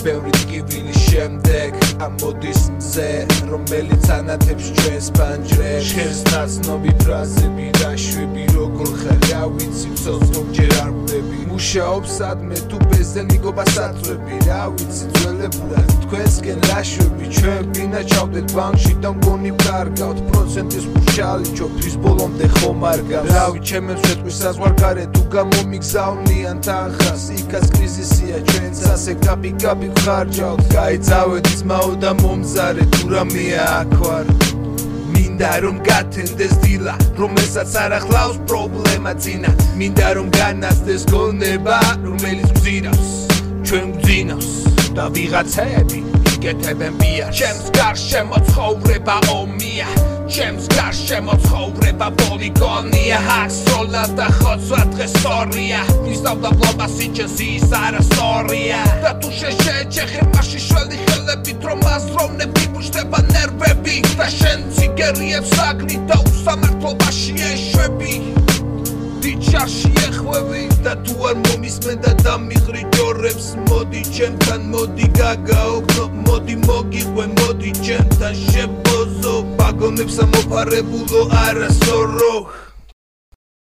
ბევრი ტკივილის შემდეგ ამ მოდის მზე რომელიც ანათებს ჩვენს პანჯრებს შენს ნაცნობი ფრაზები დაშვები როგორ ხარ რა ვიცი ზოგჯერ არ ხვდები მუშაობს სადმე თუ ბეზე მიგობა საწვევი რა ვიცი ძველებურად თქვენსკენ ლაშვები ჩვენ ბინა ჩავდეთ ბანკში და მგონი ვკარგავთ პროცენტის მუშალი ჯობთვის ბოლომდე ხომ არ გავს რავი ჩემებს შეტყვის საზღვარგარე თუ გამომიგზავნიან თანხას იქაც კრიზისია ჩვენც ასე კაპი ვხარჯავთ გაიძავეთ ძმაო და მომზარე თუ რამეა აქ ვარ მინდა რომ გათენდეს დილა რომელსაც არ ახლავს პრობლემა წინა მინდა რომ განაცდეს გონება რომელიც გძინავს ჩვენ გძინავს და ვიღაცები იკეთებენ ბიარს ჩემს გარშემო ცხოვრება ომია ჩემს გარშემო ცხოვრება პოლიგონია ჰაქსროლა და ხოცვა დღეს სორია მისდავდა ბლობა სიჩენსი ის არასტორია და თუ შეჩეხე მასში შველი ხელებით რომ აზროვნები ბუჩდება ნერვები და შენ ციგერიებს აგნი და უსამართლობაში ეშვები დიჩარში ეხვევი და თუ არ მომისმენ და დამიღრიჯორებს მოდი ჩემთან მოდი გაგაოგნო მოდი მოგიყვე მოდი ჩემთან შებოზო ვაგონებს ამოფარებულო არასორო